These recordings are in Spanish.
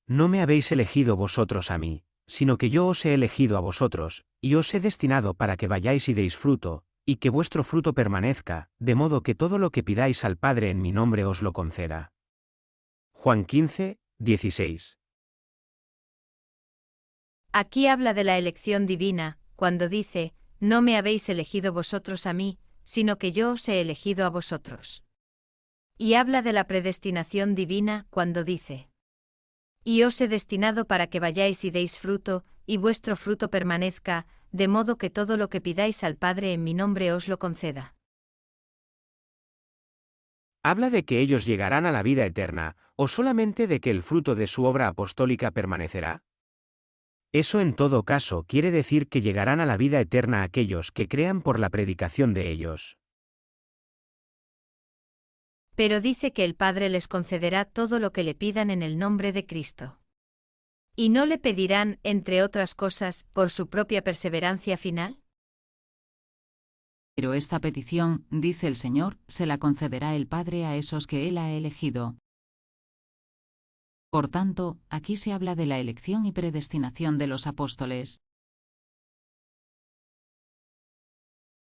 no me habéis elegido vosotros a mí, sino que yo os he elegido a vosotros, y os he destinado para que vayáis y deis fruto, y que vuestro fruto permanezca, de modo que todo lo que pidáis al Padre en mi nombre os lo conceda. Juan 15, 16. Aquí habla de la elección divina, cuando dice, no me habéis elegido vosotros a mí, sino que yo os he elegido a vosotros. Y habla de la predestinación divina, cuando dice, y os he destinado para que vayáis y deis fruto, y vuestro fruto permanezca, de modo que todo lo que pidáis al Padre en mi nombre os lo conceda. ¿Habla de que ellos llegarán a la vida eterna, o solamente de que el fruto de su obra apostólica permanecerá? Eso en todo caso quiere decir que llegarán a la vida eterna aquellos que crean por la predicación de ellos. Pero dice que el Padre les concederá todo lo que le pidan en el nombre de Cristo. ¿Y no le pedirán, entre otras cosas, por su propia perseverancia final? Pero esta petición, dice el Señor, se la concederá el Padre a esos que Él ha elegido. Por tanto, aquí se habla de la elección y predestinación de los apóstoles.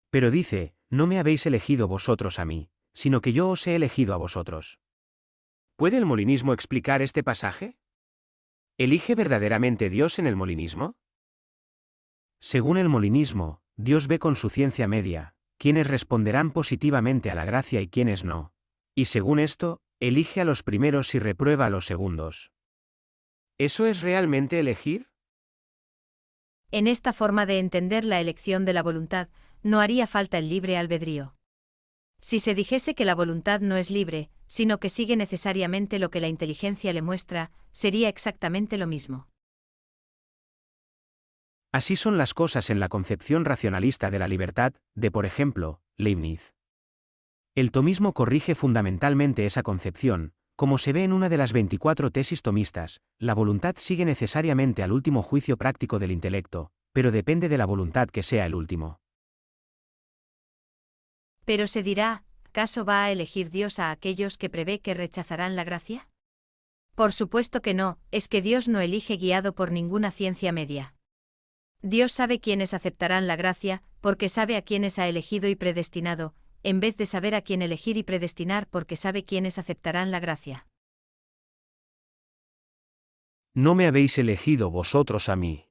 Pero dice, no me habéis elegido vosotros a mí, sino que yo os he elegido a vosotros. ¿Puede el molinismo explicar este pasaje? ¿Elige verdaderamente Dios en el molinismo? Según el molinismo, Dios ve con su ciencia media, quienes responderán positivamente a la gracia y quienes no. Y según esto, elige a los primeros y reprueba a los segundos. ¿Eso es realmente elegir? En esta forma de entender la elección de la voluntad, no haría falta el libre albedrío. Si se dijese que la voluntad no es libre, sino que sigue necesariamente lo que la inteligencia le muestra, sería exactamente lo mismo. Así son las cosas en la concepción racionalista de la libertad, de por ejemplo, Leibniz. El tomismo corrige fundamentalmente esa concepción, como se ve en una de las 24 tesis tomistas, la voluntad sigue necesariamente al último juicio práctico del intelecto, pero depende de la voluntad que sea el último. Pero se dirá, ¿acaso va a elegir Dios a aquellos que prevé que rechazarán la gracia? Por supuesto que no, es que Dios no elige guiado por ninguna ciencia media. Dios sabe quiénes aceptarán la gracia, porque sabe a quiénes ha elegido y predestinado, en vez de saber a quién elegir y predestinar porque sabe quiénes aceptarán la gracia. No me habéis elegido vosotros a mí.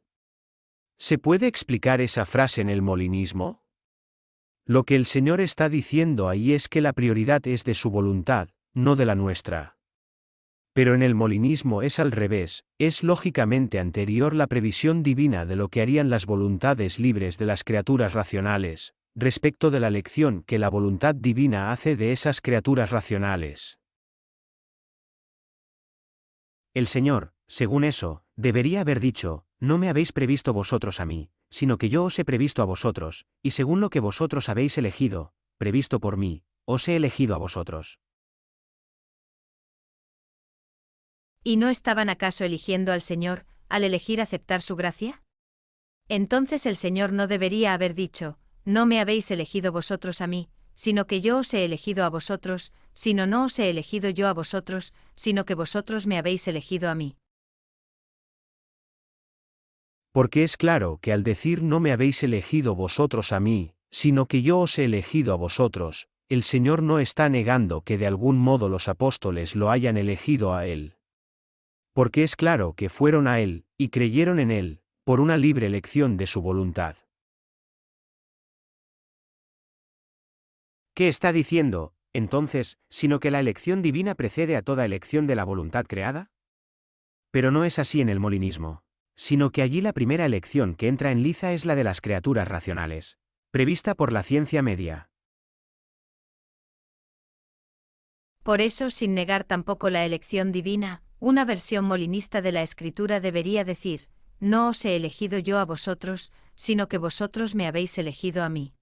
¿Se puede explicar esa frase en el molinismo? Lo que el Señor está diciendo ahí es que la prioridad es de su voluntad, no de la nuestra. Pero en el molinismo es al revés, es lógicamente anterior la previsión divina de lo que harían las voluntades libres de las criaturas racionales, respecto de la elección que la voluntad divina hace de esas criaturas racionales. El Señor, según eso, debería haber dicho, no me habéis previsto vosotros a mí, sino que yo os he previsto a vosotros, y según lo que vosotros habéis elegido, previsto por mí, os he elegido a vosotros. ¿Y no estaban acaso eligiendo al Señor, al elegir aceptar su gracia? Entonces el Señor no debería haber dicho, no me habéis elegido vosotros a mí, sino que yo os he elegido a vosotros, sino no os he elegido yo a vosotros, sino que vosotros me habéis elegido a mí. Porque es claro que al decir no me habéis elegido vosotros a mí, sino que yo os he elegido a vosotros, el Señor no está negando que de algún modo los apóstoles lo hayan elegido a Él. Porque es claro que fueron a Él, y creyeron en Él, por una libre elección de su voluntad. ¿Qué está diciendo, entonces, sino que la elección divina precede a toda elección de la voluntad creada? Pero no es así en el molinismo, sino que allí la primera elección que entra en liza es la de las criaturas racionales, prevista por la ciencia media. Por eso, sin negar tampoco la elección divina, una versión molinista de la Escritura debería decir, no os he elegido yo a vosotros, sino que vosotros me habéis elegido a mí.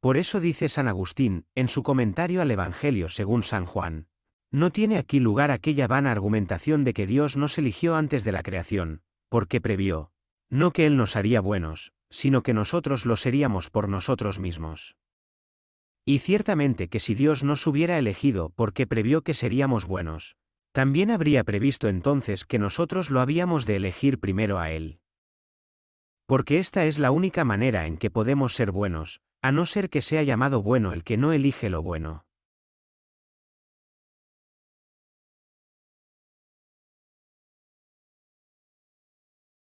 Por eso dice San Agustín, en su comentario al Evangelio según San Juan, no tiene aquí lugar aquella vana argumentación de que Dios nos eligió antes de la creación, porque previó, no que Él nos haría buenos, sino que nosotros lo seríamos por nosotros mismos. Y ciertamente que si Dios nos hubiera elegido porque previó que seríamos buenos, también habría previsto entonces que nosotros lo habíamos de elegir primero a Él. Porque esta es la única manera en que podemos ser buenos, a no ser que sea llamado bueno el que no elige lo bueno.